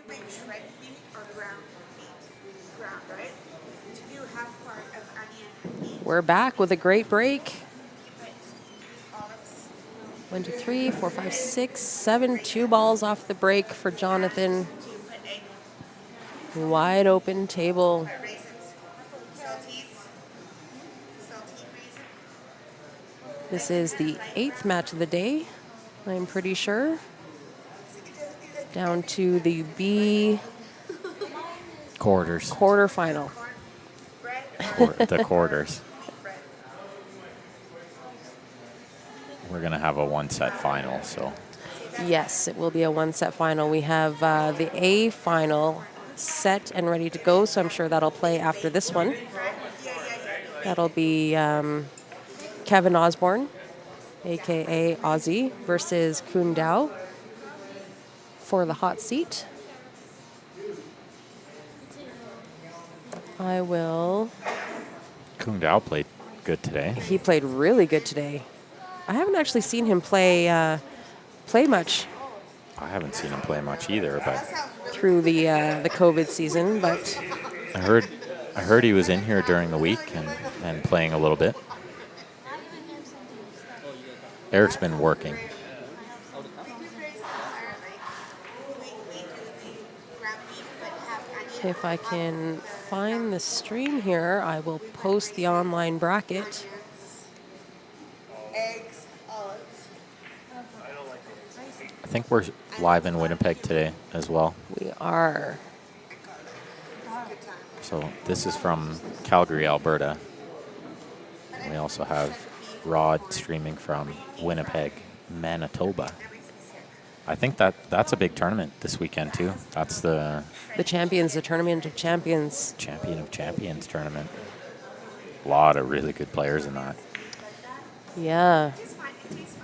Like shred meat or ground meat? Ground, right? To do half part of onion and meat, We're back with a great break. you put olives. 1, 2, 3, 4, 5, 6, 7. 2 balls off the break for Jonathan. Do you put egg? Wide open table. Put raisins. Saltines. Saltine raisin. This is the 8th match of the day, I'm pretty sure. Down to the B Quarters. quarterfinal. Corn bread The quarters. wheat bread. We're going to have a one-set final, so Yes, it will be a one-set final. We have the A final set and ready to go, so I'm sure that'll play after this one. That'll be Kevin Osborne, a.k.a. Ozzy, versus Kun Dao for the hot seat. I will... Kung Dao played good today. He played really good today. I haven't actually seen him play much I haven't seen him play much either, but through the COVID season, but I heard he was in here during the week and playing a little bit. Eric's been working. We do very similar, like we do the ground beef, but half onion. if I can find the stream here, I will post the online bracket. Eggs, olives. I think we're live in Winnipeg today as well. We are. Good time. So this is from Calgary, Alberta. We also have Rod streaming from Winnipeg, Manitoba. I think that's a big tournament this weekend too. That's the The champions, the tournament of champions. Champion of Champions tournament. A lot of really good players in that. Yeah.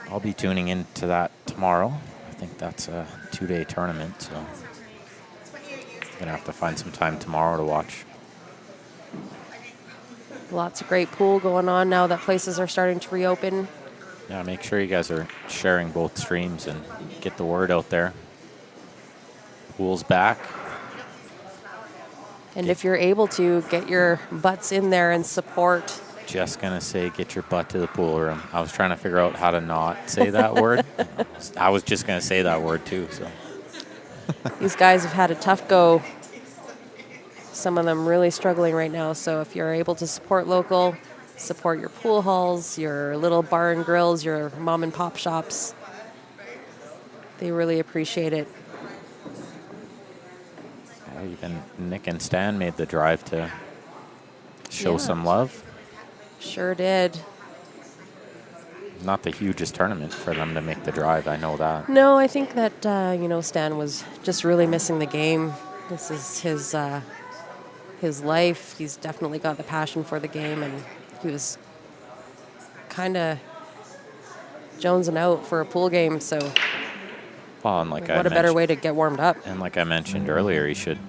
I'll be tuning into that tomorrow. I think that's a 2-day tournament, so I'm gonna have to find some time tomorrow to watch. Lots of great pool going on now that places are starting to reopen. Yeah, make sure you guys are sharing both streams and get the word out there. Pool's back. And if you're able to, get your butts in there and support. Just gonna say, get your butt to the pool room. I was trying to figure out how to not say that word. I was just gonna say that word too. So These guys have had a tough go. Some of them really struggling right now. So if you're able to support local, support your pool halls, your little bar and grills, your mom and pop shops. They really appreciate it. even Nick and Stan made the drive to show some love. Sure did. Not the hugest tournament for them to make the drive, I know that. No, I think that, Stan was just really missing the game. This is his life. He's definitely got the passion for the game, and he was kind of jonesing out for a pool game, so Well, and like what a better way to get warmed up. And like I mentioned earlier, he should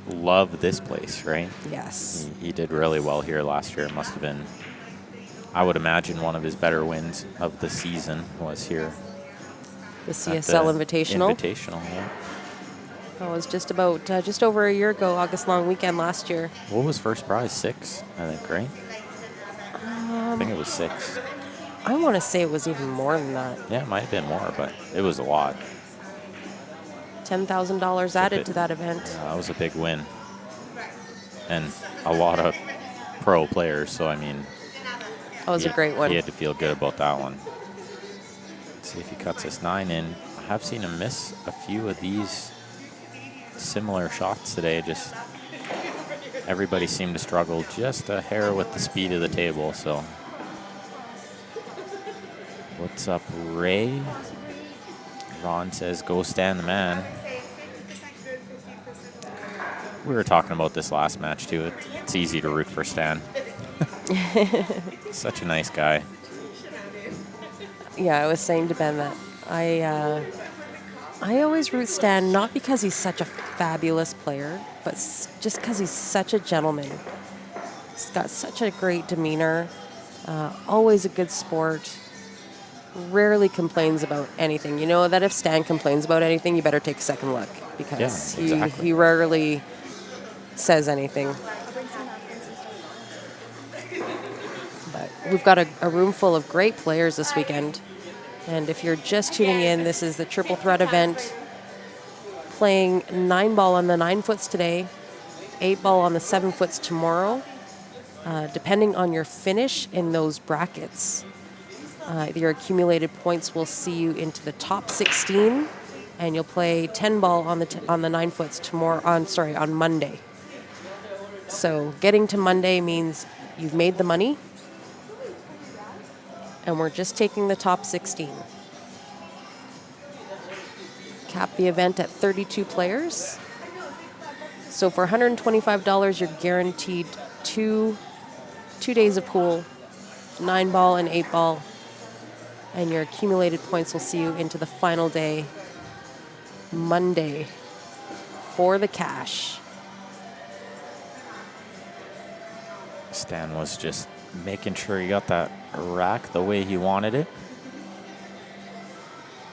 love this place, right? Yes. He did really well here last year. It must have been, I would imagine, one of his better wins of the season was here. The at CSL Invitational. Invitational, yeah. That was just over a year ago, August long weekend last year. What was first prize? 6, I think, right? I think it was 6. I want to say it was even more than that. Yeah, it might have been more, but it was a lot. $10,000 added to that event. Yeah, that was a big win. And a lot of pro players, so I mean... That was a great one. He had to feel good about that one. Let's see if he cuts this 9 in. I have seen him miss a few of these similar shots today. Just everybody seemed to struggle just a hair with the speed of the table, so... What's up, Ray? Ron says, go Stan the man. We were talking about this last match, too. It's easy to root for Stan. Such a nice guy. Yeah, I was saying to Ben that I always root Stan, not because he's such a fabulous player, but just because he's such a gentleman. He's got such a great demeanor, always a good sport. rarely complains about anything. You know that if Stan complains about anything, you better take a second look because Yeah, exactly. he rarely says anything. But we've got a room full of great players this weekend. And if you're just tuning in, this is the Triple Threat event, playing 9-ball on the 9-foots today, 8-ball on the 7-foots tomorrow. Depending on your finish in those brackets, your accumulated points will see you into the top 16, and you'll play 10-ball on the 9-foots tomorrow. On Monday. So getting to Monday means you've made the money, and we're just taking the top 16. Cap the event at 32 players. So for $125, you're guaranteed two days of pool, 9-ball and 8-ball, and your accumulated points will see you into the final day, Monday, for the cash. Stan was just making sure he got that rack the way he wanted it.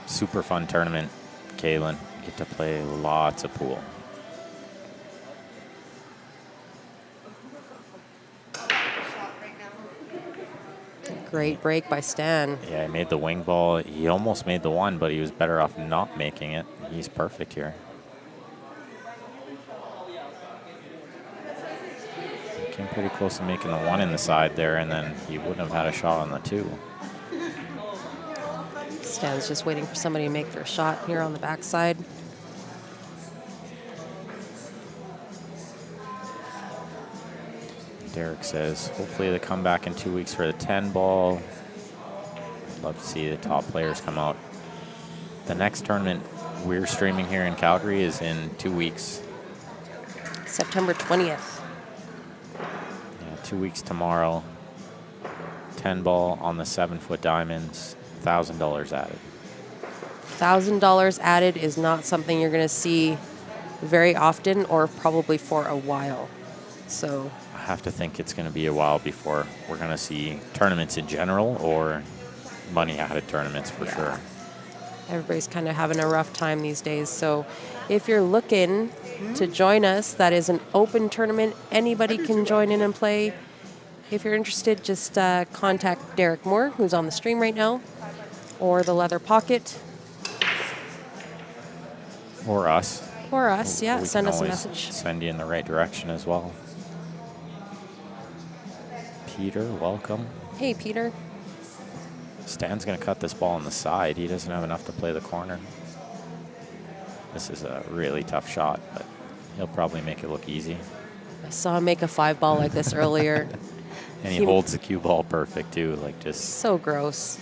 Super fun tournament, Kaylin. Get to play lots of pool. Great break by Stan. Yeah, he made the wing ball. He almost made the one, but he was better off not making it. He's perfect here. Came pretty close to making the one in the side there, and then he wouldn't have had a shot on the 2. Stan's just waiting for somebody to make their shot here on the backside. Derek says, hopefully they come back in 2 weeks for the 10-ball. Love to see the top players come out. The next tournament we're streaming here in Calgary is in 2 weeks. September 20th. 2 weeks tomorrow. 10-ball on the 7-foot diamonds. $1,000 added. $1,000 added is not something you're going to see very often or probably for a while. So I have to think it's going to be a while before we're going to see tournaments in general or money added tournaments for sure. Everybody's kind of having a rough time these days. So if you're looking to join us, that is an open tournament. Anybody can join in and play. If you're interested, just contact Derek Moore, who's on the stream right now, or the Leather Pocket. Or us. Or us, yeah. We Send can us a always message. Send you in the right direction as well. Peter, welcome. Hey, Peter. Stan's going to cut this ball on the side. He doesn't have enough to play the corner. This is a really tough shot, but he'll probably make it look easy. I saw him make a 5-ball like this earlier. And he holds the cue ball perfect, too. Like, just so gross.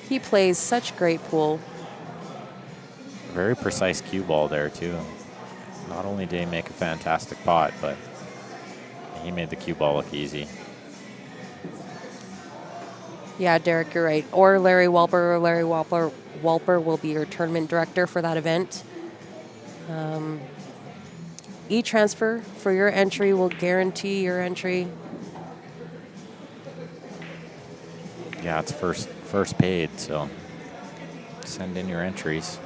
He plays such great pool. very precise cue ball there, too. Not only did he make a fantastic pot, but he made the cue ball look easy. Yeah, Derek, you're right. Or Larry Walper. Larry Walper will be your tournament director for that event. E-transfer for your entry will guarantee your entry. Yeah, it's first paid, so send in your entries.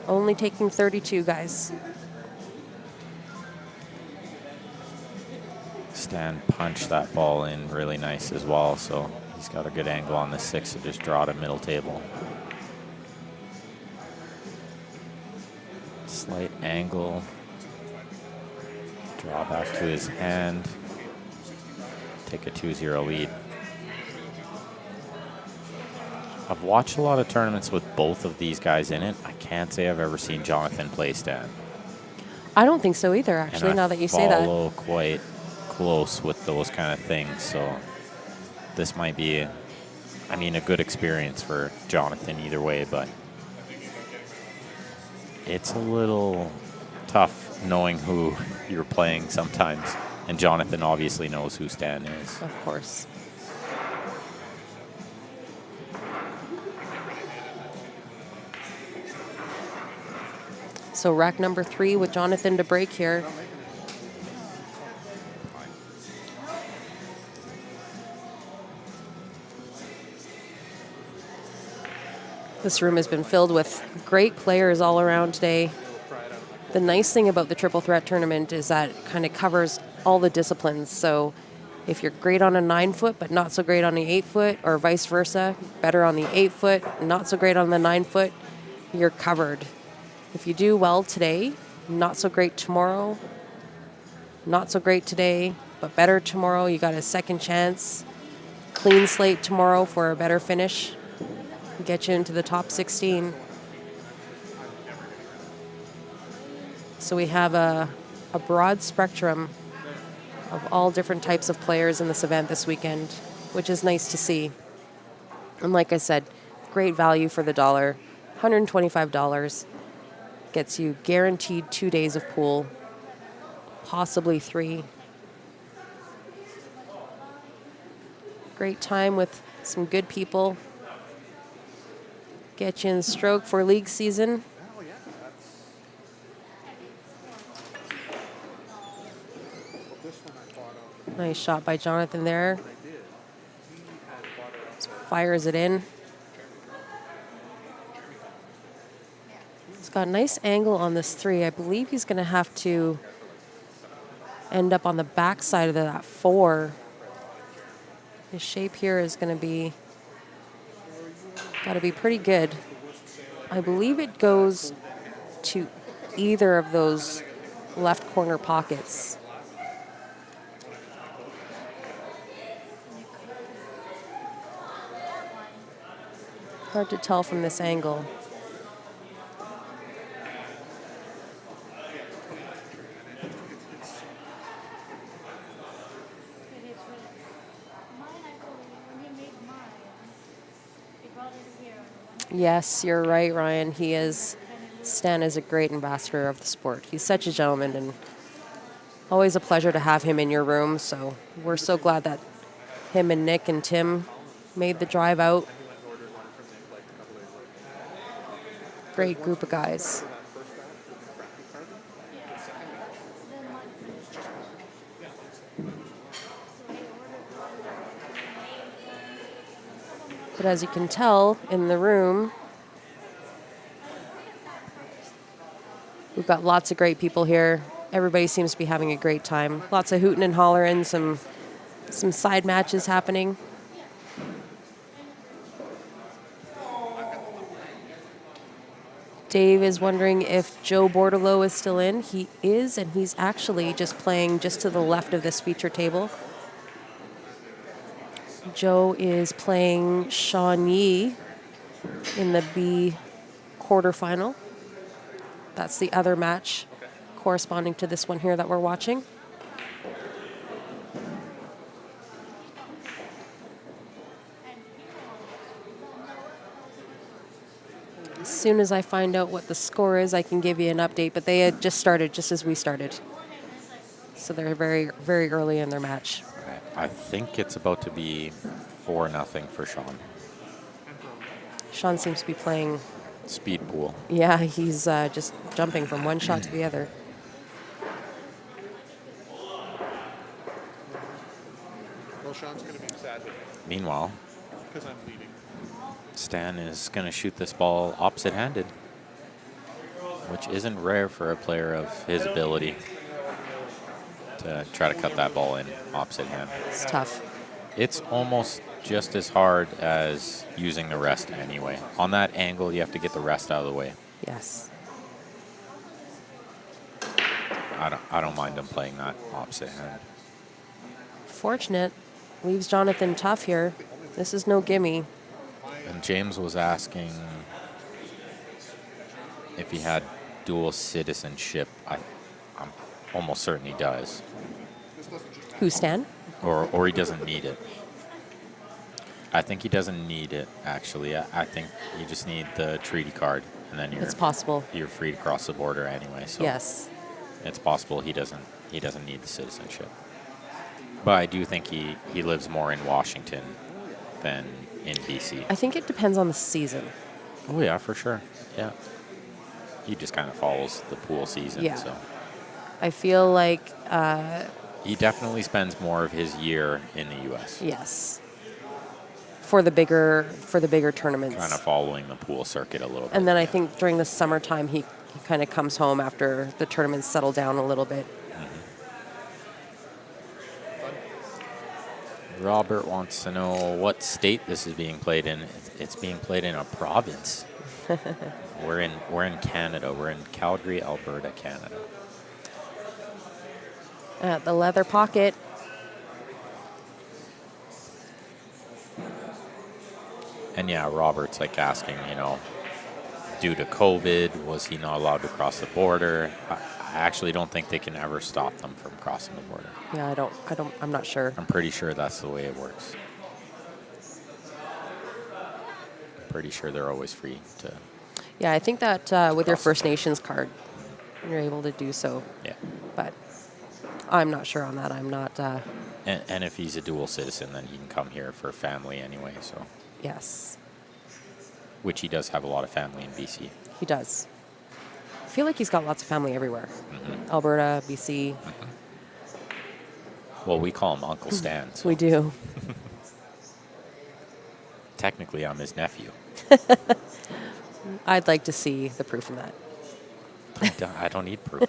Only taking 32, guys. Stan punched that ball in really nice as well, so he's got a good angle on the 6 to just draw to middle table. Slight angle. Draw back to his hand. Take a 2-0 lead. I've watched a lot of tournaments with both of these guys in it. I can't say I've ever seen Jonathan play Stan. I don't think so either, actually, now that you say that. I follow quite close with those kind of things, so this might be, a good experience for Jonathan either way, but it's a little tough knowing who you're playing sometimes, and Jonathan obviously knows who Stan is. Of course. So rack number 3 with Jonathan to break here. This room has been filled with great players all around today. The nice thing about the Triple Threat tournament is that it kind of covers all the disciplines. So if you're great on a 9-foot but not so great on the 8-foot, or vice versa, better on the 8-foot, not so great on the 9-foot, you're covered. If you do well today, not so great tomorrow, not so great today, but better tomorrow, you got a second chance. Clean slate tomorrow for a better finish. Get you into the top 16. So we have a broad spectrum of all different types of players in this event this weekend, which is nice to see. And like I said, great value for the dollar. $125 gets you guaranteed 2 days of pool, possibly 3. Great time with some good people. Get you in stroke for league season. Nice shot by Jonathan there. Just fires it in. He's got a nice angle on this 3. I believe he's going to have to end up on the back side of that 4. His shape here is going to be, got to be pretty good. I believe it goes to either of those left corner pockets. Hard to tell from this angle. Yes, you're right, Ryan. He is, Stan is a great ambassador of the sport. He's such a gentleman, and always a pleasure to have him in your room. So we're so glad that him and Nick and Tim made the drive out. Great group of guys. But as you can tell in the room, we've got lots of great people here. Everybody seems to be having a great time. Lots of hooting and hollering, some side matches happening. Dave is wondering if Joe Bordelot is still in. He is, and he's actually just playing just to the left of this feature table. Joe is playing Sean Yi in the B quarterfinal. That's the other match corresponding to this one here that we're watching. As soon as I find out what the score is, I can give you an update, but they had just started just as we started. So they're very, very early in their match. I think it's about to be 4-0 for Sean. Sean seems to be playing Speed pool. Yeah, he's just jumping from one shot to the other. Well, Sean's going to be sad with me Meanwhile, because I'm leading. Stan is going to shoot this ball opposite-handed, which isn't rare for a player of his ability to try to cut that ball in opposite hand. It's tough. It's almost just as hard as using the rest anyway. On that angle, you have to get the rest out of the way. Yes. I don't mind him playing that opposite hand. Fortunate. Leaves Jonathan tough here. This is no gimme. And James was asking if he had dual citizenship. I'm almost certain he does. Who, Stan? Or he doesn't need it. I think he doesn't need it, actually. I think you just need the treaty card, and then It's possible. you're free to cross the border anyway. So Yes. it's possible he doesn't need the citizenship. But I do think he lives more in Washington than in BC. I think it depends on the season. Oh yeah, for sure. Yeah. He just kind of follows the pool season. Yeah. So I feel like, he definitely spends more of his year in the U.S. yes. for the bigger tournaments. Kind of following the pool circuit a little bit. And then I think during the summertime, he kind of comes home after the tournaments settle down a little bit. Robert wants to know what state this is being played in. It's being played in a province. We're in Canada. We're in Calgary, Alberta, Canada. At the leather pocket. And yeah, Robert's like asking, due to COVID, was he not allowed to cross the border? I actually don't think they can ever stop them from crossing the border. Yeah, I'm not sure. I'm pretty sure that's the way it works. I'm pretty sure they're always free to. Yeah, I think that with your Cross the First border. Nations card, you're able to do so. Yeah. But I'm not sure on that. I'm not. And if he's a dual citizen, then he can come here for family anyway. So, Yes, which he does have a lot of family in BC. he does. I feel like he's got lots of family everywhere. Alberta, BC. Well, we call him Uncle Stan. So We do. technically, I'm his nephew. I'd like to see the proof of that. I don't need proof.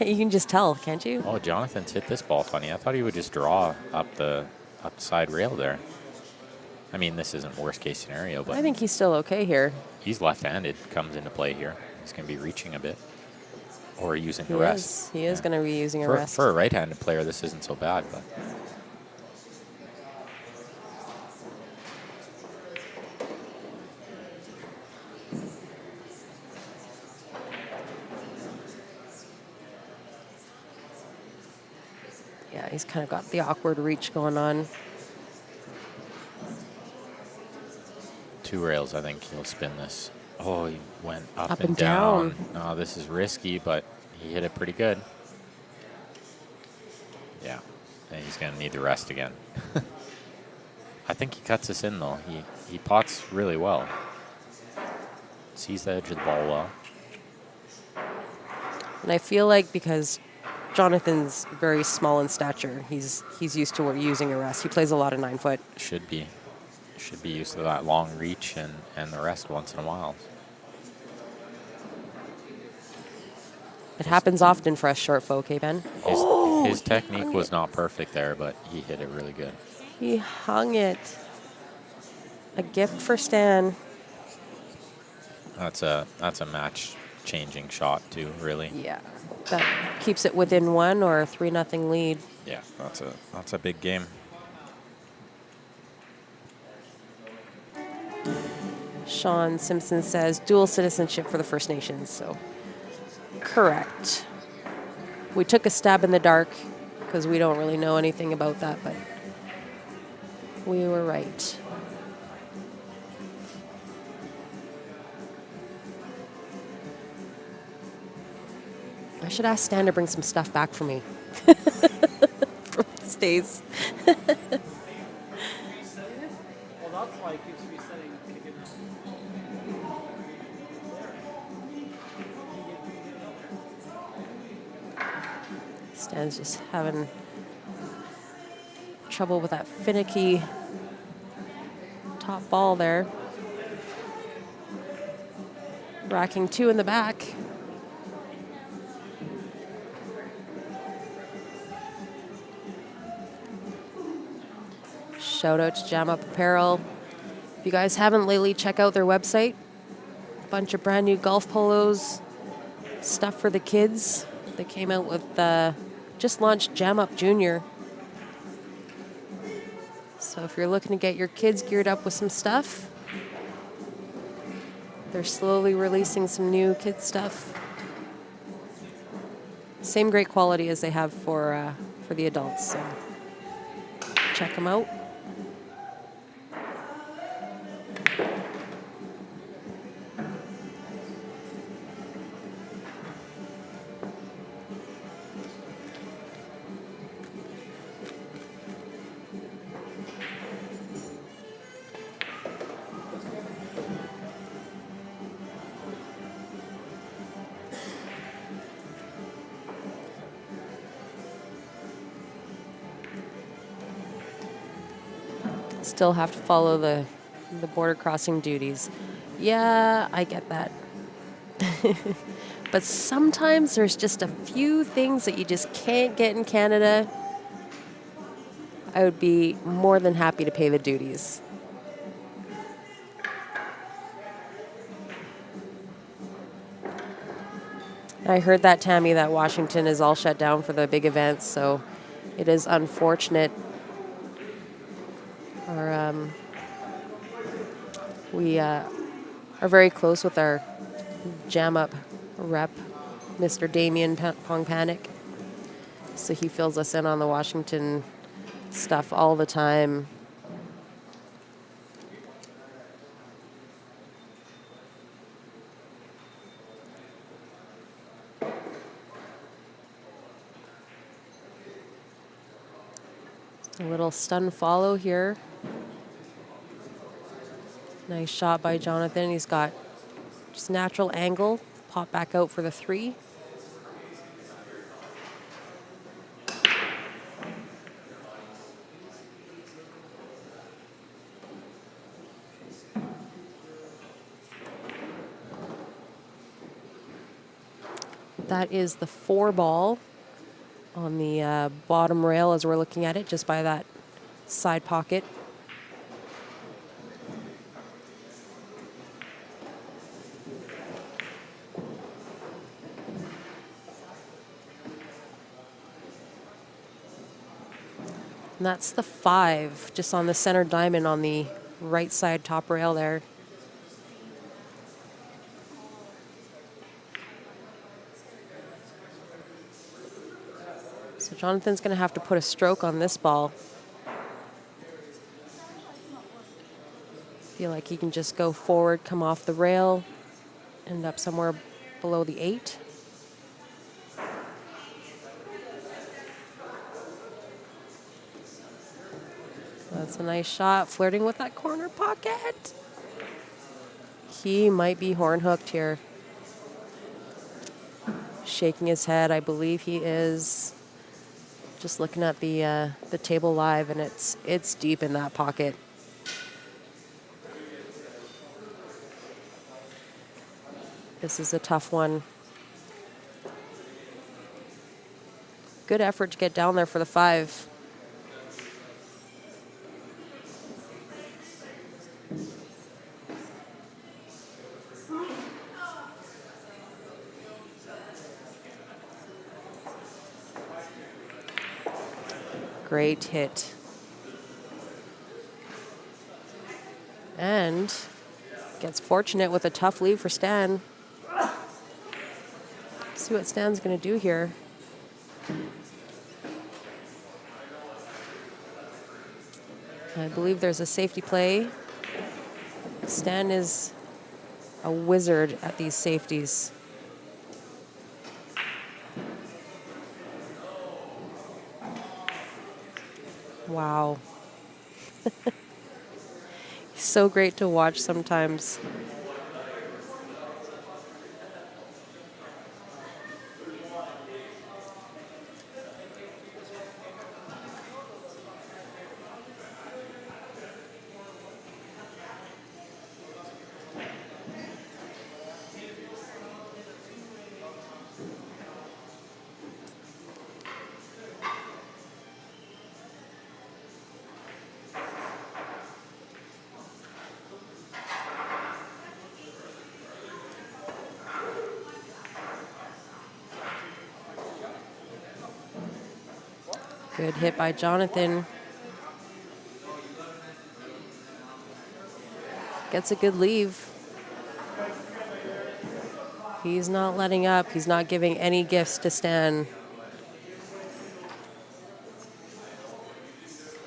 You can just tell, can't you? Oh, Jonathan's hit this ball funny. I thought he would just draw up the side rail there. I mean, this isn't worst case scenario, but I think he's still okay here. he's left-handed. Comes into play here. He's going to be reaching a bit or using He a rest. He is going to be using a For, rest. for a right-handed player, this isn't so bad, but. Yeah, he's kind of got the awkward reach going on. Two rails, I think he'll spin this. Oh, he went up, Up and and down. down. Oh, this is risky, but he hit it pretty good. Yeah, and he's going to need the rest again. I think he cuts this in, though. He pots really well. Sees the edge of the ball well. And I feel like because Jonathan's very small in stature, he's used to using a rest. He plays a lot of 9-foot. Should be used to that long reach and the rest once in a while. It happens often for us short folk, eh, Ben? His technique was not perfect there, but he hit it really good. He hung it. A gift for Stan. That's a match-changing shot too, really. Yeah, that keeps it within 1 or a 3-0 lead. Yeah, that's a big game. Sean Simpson says dual citizenship for the First Nations. So, correct. We took a stab in the dark because we don't really know anything about that, but we were right. I should ask Stan to bring some stuff back for me from his days. Well, that's why it keeps resetting. Stan's just having trouble with that finicky top ball there. Racking 2 in the back. Shout out to Jam Up Apparel. If you guys haven't lately, check out their website. A bunch of brand new golf polos, stuff for the kids. They came out with just launched Jam Up Junior. So if you're looking to get your kids geared up with some stuff, they're slowly releasing some new kids stuff. Same great quality as they have for the adults. So check them out. Still have to follow the border crossing duties. Yeah, I get that. But sometimes there's just a few things that you just can't get in Canada. I would be more than happy to pay the duties. I heard that, Tammy, that Washington is all shut down for the big events, so it is unfortunate. We are very close with our Jam Up rep, Mr. Damien Pong Panic. So he fills us in on the Washington stuff all the time. A little stun follow here. Nice shot by Jonathan. He's got just natural angle. Pop back out for the 3. That is the 4 ball on the bottom rail as we're looking at it, just by that side pocket. And that's the 5, just on the center diamond on the right side top rail there. So Jonathan's going to have to put a stroke on this ball. Feel like he can just go forward, come off the rail, end up somewhere below the 8. That's a nice shot, flirting with that corner pocket. He might be horn hooked here. Shaking his head, I believe he is. Just looking at the table live, and it's deep in that pocket. This is a tough one. Good effort to get down there for the 5. Great hit. And gets fortunate with a tough lead for Stan. See what Stan's going to do here. I believe there's a safety play. Stan is a wizard at these safeties. Wow. He's so great to watch sometimes. Good hit by Jonathan. Gets a good leave. He's not letting up. He's not giving any gifts to Stan.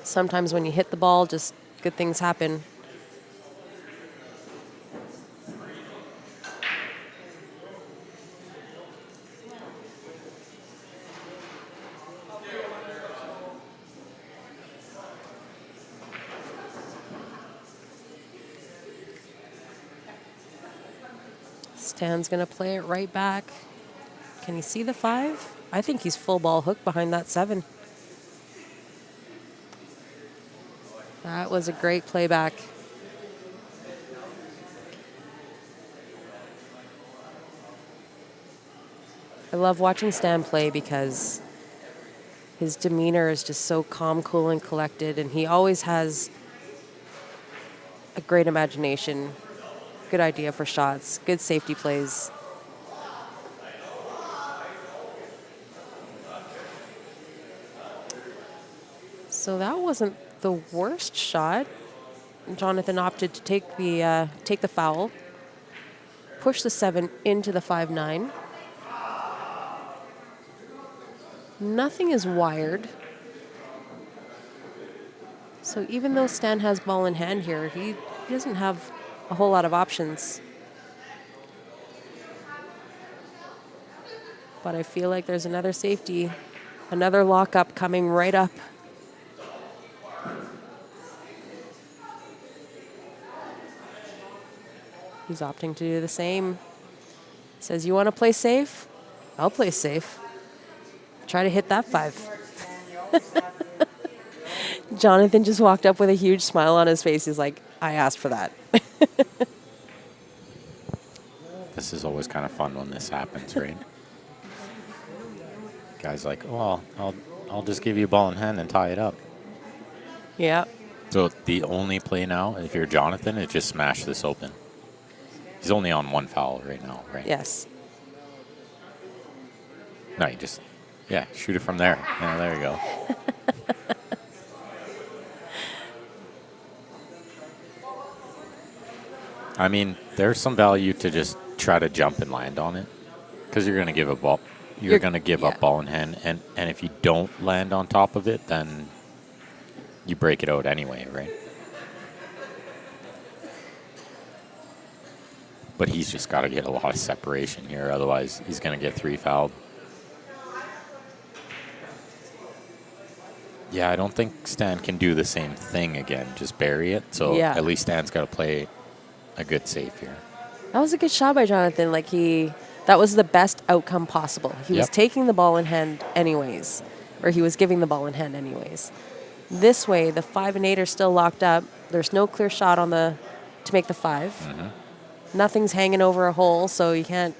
Sometimes when you hit the ball, just good things happen. Stan's going to play it right back. Can he see the 5? I think he's full ball hooked behind that 7. That was a great playback. I love watching Stan play because his demeanor is just so calm, cool, and collected, and he always has a great imagination, good idea for shots, good safety plays. So that wasn't the worst shot. Jonathan opted to take the foul, push the 7 into the 5-9. Nothing is wired. So even though Stan has ball in hand here, he doesn't have a whole lot of options. But I feel like there's another safety, another lockup coming right up. He's opting to do the same. Says, you want to play safe? I'll play safe. Try to hit that 5. Jonathan just walked up with a huge smile on his face. He's like, I asked for that. This is always kind of fun when this happens, right? Guy's like, well, I'll just give you a ball in hand and tie it up. Yeah. So the only play now, if you're Jonathan, is just smash this open. He's only on 1 foul right now, right? Yes. No, you just, yeah, shoot it from there. Yeah, there you go. I mean, there's some value to just try to jump and land on it, because you're going to give a ball. You're going to give up ball in hand, and if you don't land on top of it, then you break it out anyway, right? But he's just got to get a lot of separation here, otherwise he's going to get 3 fouled. Yeah, I don't think Stan can do the same thing again, just bury it. So Yeah. at least Stan's got to play a good save here. That was a good shot by Jonathan. That was the best outcome possible. He was taking the ball in hand anyways, or he was giving the ball in hand anyways. This way, the 5 and 8 are still locked up. There's no clear shot to make the 5. Mm-hmm. Nothing's hanging over a hole, so you can't,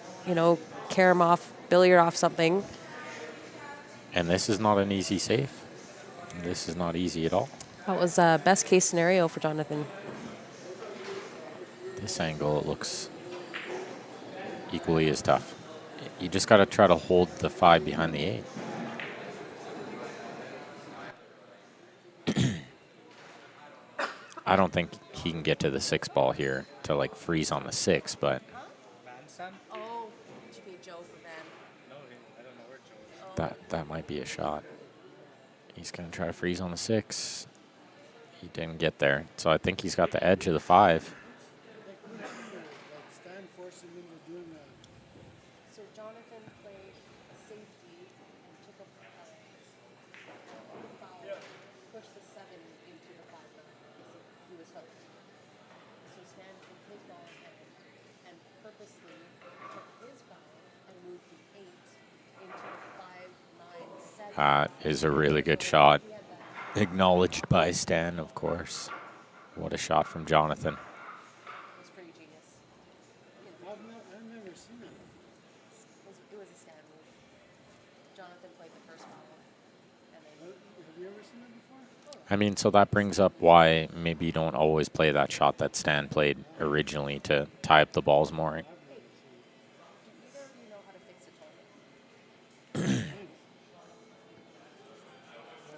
carry him off, billiard off something. And this is not an easy save. This is not easy at all. That was best case scenario for Jonathan. This angle, it looks equally as tough. You just got to try to hold the 5 behind the 8. I don't think he can get to the 6 ball here to freeze on the 6, but Oh, did you Joe for Van? that might be a shot. He's going to try to freeze on the 6. He didn't get there, so I think he's got the edge of the 5. So Jonathan played safety and took a foul, pushed the 7 into the 5 because he was hooked. So Stan took his ball in hand and purposely took his foul and moved the 8 into the 5-9-7. That is a really good shot. Acknowledged by Stan, of course. What a shot from Jonathan. It was pretty genius. I've never seen it. It was a Stan move. Jonathan played the first foul. And then Have you ever seen it before? I mean, so that brings up why maybe you don't always play that shot that Stan played originally to tie up the balls more. either of you know how to fix a toilet?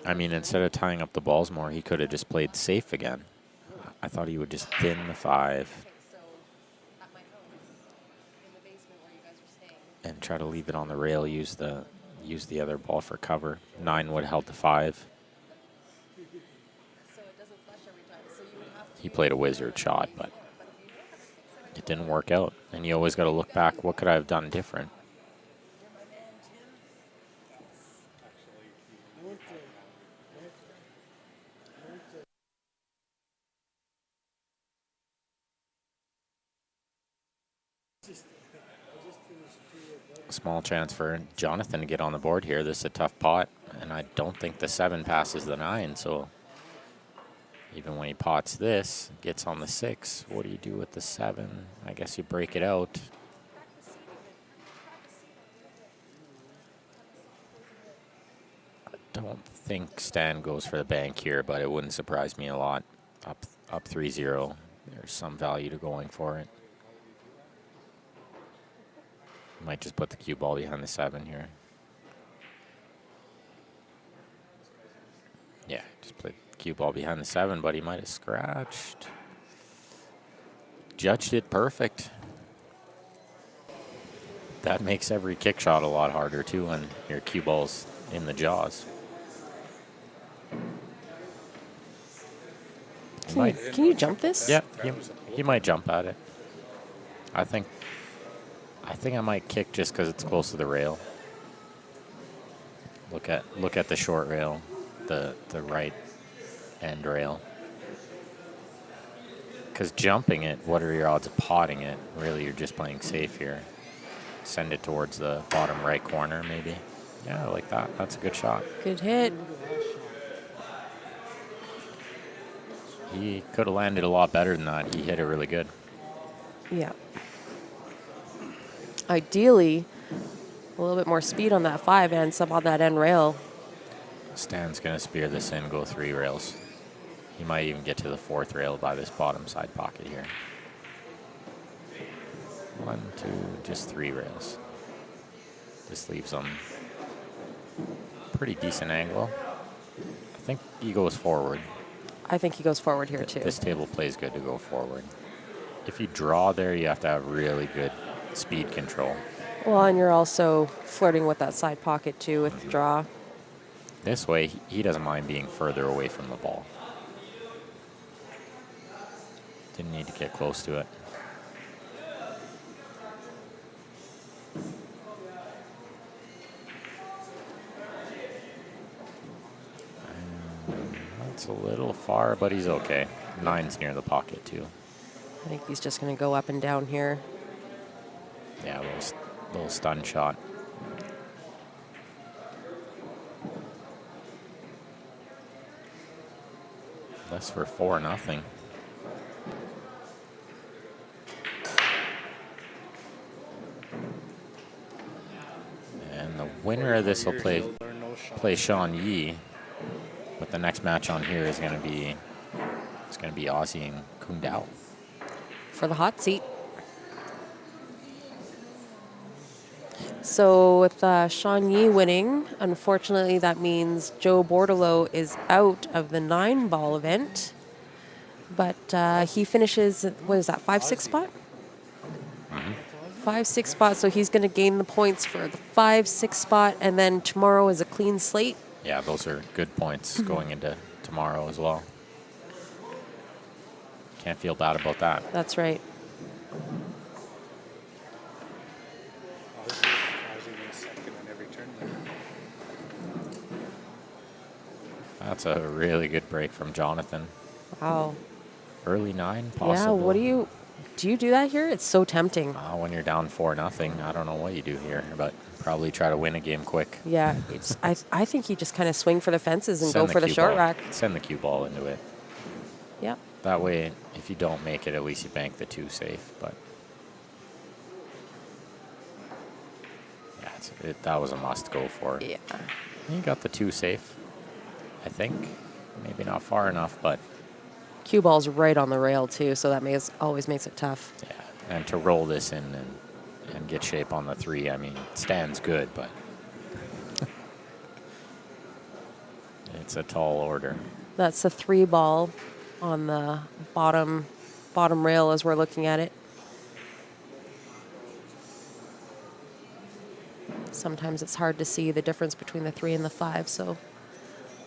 I mean, instead of tying up the balls more, he could have just played safe again. I thought he would just thin the 5 So at my house, in the basement where you guys are staying, and try to leave it on the rail, use the other ball for cover. 9 would have held the 5. so it doesn't flush every time. So you would have to. He played a wizard shot, but it didn't work out. And you always got to look back, what could I have done different? Small chance for Jonathan to get on the board here. This is a tough pot, and I don't think the 7 passes the 9, so Even when he pots this, gets on the 6. What do you do with the 7? I guess you break it out. I don't think Stan goes for the bank here, but it wouldn't surprise me a lot. Up 3-0. There's some value to going for it. Might just put the cue ball behind the 7 here. Yeah, just played cue ball behind the 7, but he might have scratched. Judged it perfect. That makes every kick shot a lot harder too when your cue ball's in the jaws. Can you jump this? Yeah, he might jump at it. I think I might kick just because it's close to the rail. Look at the short rail, the right end rail. Because jumping it, what are your odds of potting it? Really, you're just playing safe here. Send it towards the bottom right corner, maybe. Yeah, like that. That's a good shot. Good hit. He could have landed a lot better than that. He hit it really good. Yeah. Ideally, a little bit more speed on that 5 and some on that end rail. Stan's going to spear this in, go 3 rails. He might even get to the 4th rail by this bottom side pocket here. 1, 2, just 3 rails. This leaves him pretty decent angle. I think he goes forward. I think he goes forward here too. This table plays good to go forward. If you draw there, you have to have really good speed control. Well, and you're also flirting with that side pocket too with the draw. This way, he doesn't mind being further away from the ball. Didn't need to get close to it. That's a little far, but he's okay. 9's near the pocket, too. I think he's just going to go up and down here. Yeah, little stun shot. Less for 4-0. And the winner of this will play Sean Yi. But the next match on here is going to be Aussie and Kundao For the hot seat. So with Sean Yi winning, unfortunately that means Joe Bordelot is out of the 9-ball event. But he finishes, what is that, 5-6 spot? 5-6 spot, so he's going to gain the points for the 5-6 spot, and then tomorrow is a clean slate. Yeah, those are good points going into tomorrow as well. Can't feel bad about that. That's right. That's a really good break from Jonathan. Wow. Early 9, possible. Yeah, do you do that here? It's so tempting. When you're down 4-0, I don't know what you do here, but probably try to win a game quick. Yeah, I think you just kind of swing for the fences and Send go for the cue short ball. rack. Send the cue ball into it. Yep. That way, if you don't make it, at least you bank the 2 safe. But yeah, that was a must go for. Yeah. You got the 2 safe, I think. Maybe not far enough, but Cue ball's right on the rail too, so that always makes it tough. yeah. And to roll this in and get shape on the 3, I mean, Stan's good, but it's a tall order. That's a 3-ball on the bottom rail as we're looking at it. Sometimes it's hard to see the difference between the 3 and the 5, so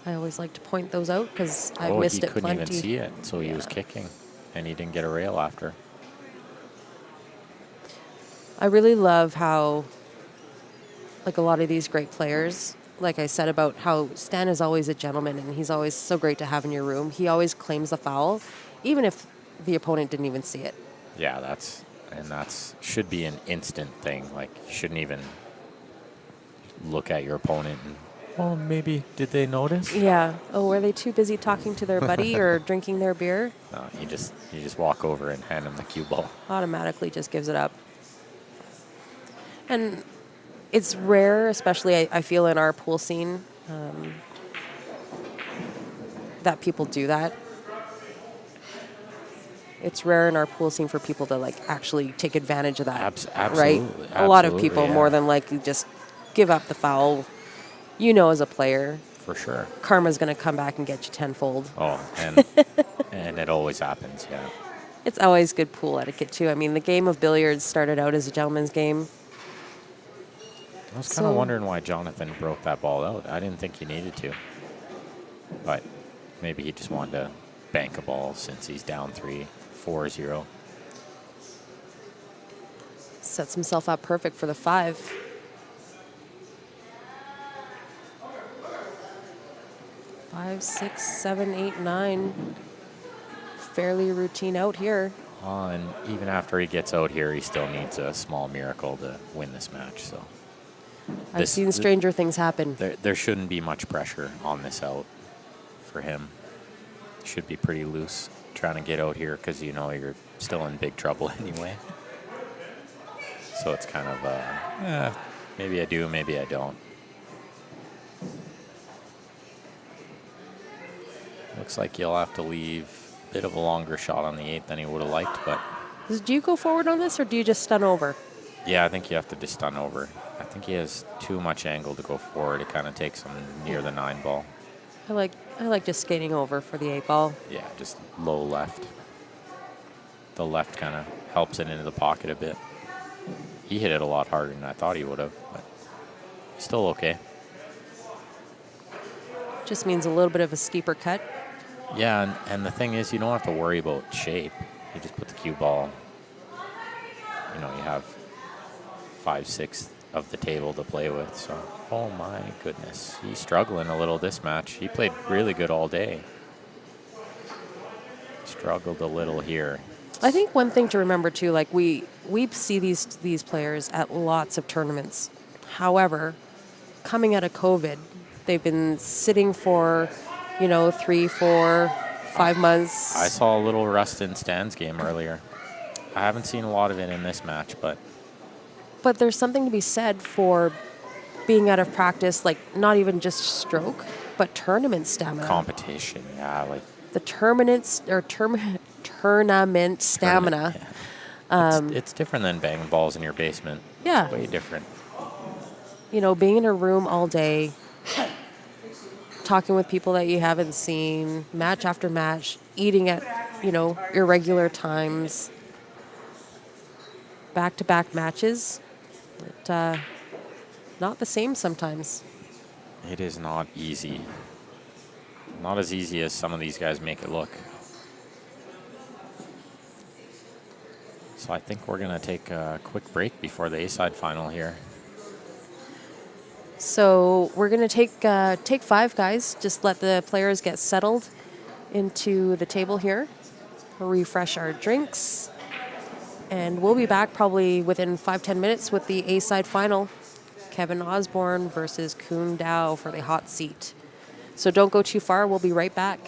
I always like to point those out because I've missed it plenty. He couldn't even see it, so he was kicking, and he didn't get a rail after. I really love how, like a lot of these great players, like I said about how Stan is always a gentleman and he's always so great to have in your room. He always claims the foul, even if the opponent didn't even see it. Yeah, that's should be an instant thing. Like, you shouldn't even look at your opponent and Oh, maybe did they notice? Yeah. Oh, were they too busy talking to their buddy or drinking their beer? No, you just walk over and hand him the cue ball. Automatically just gives it up. And it's rare, especially I feel in our pool scene, that people do that. It's rare in our pool scene for people to like actually take advantage of that. Right? Absolutely. A lot of people yeah. more than likely just give up the foul. You know, as a player, For sure. karma's going to come back and get you tenfold. Oh, and and it always happens, yeah. It's always good pool etiquette, too. I mean, the game of billiards started out as a gentleman's game. I was kind of So- wondering why Jonathan broke that ball out. I didn't think he needed to. But maybe he just wanted to bank a ball since he's down 4-0. Sets himself up perfect for the 5. Five, 6, 7, 8, 9. Fairly routine out here. And even after he gets out here, he still needs a small miracle to win this match. So I've This- seen stranger things happen. there shouldn't be much pressure on this out for him. Should be pretty loose trying to get out here because you know you're still in big trouble anyway. So it's kind of, maybe I do, maybe I don't. Looks like you'll have to leave a bit of a longer shot on the 8th than he would have liked, but Do you go forward on this, or do you just stun over? yeah, I think you have to just stun over. I think he has too much angle to go forward. It kind of takes him near the 9 ball. I like just skating over for the 8 ball. Yeah, just low left. The left kind of helps it into the pocket a bit. He hit it a lot harder than I thought he would have, but still okay. Just means a little bit of a steeper cut. Yeah, and the thing is, you don't have to worry about shape. You just put the cue ball. You know, you have 5/6 of the table to play with. So, oh my goodness, he's struggling a little this match. He played really good all day. Struggled a little here. I think one thing to remember too, like we see these players at lots of tournaments. However, coming out of COVID, they've been sitting for, 3, 4, 5 months. I saw a little rust in Stan's game earlier. I haven't seen a lot of it in this match, but But there's something to be said for being out of practice, like not even just stroke, but tournament stamina. competition, yeah, like The tournament stamina. it's different than banging balls in your basement. Yeah. Way different. Being in a room all day, talking with people that you haven't seen, match after match, eating at, irregular times, back-to-back matches. But, not the same sometimes. It is not easy. Not as easy as some of these guys make it look. So I think we're going to take a quick break before the A-side final here. So we're going to take 5, guys. Just let the players get settled into the table here. Refresh our drinks. And we'll be back probably within 5-10 minutes with the A-side final. Kevin Osborne versus Kuhn Dow for the hot seat. So don't go too far. We'll be right back.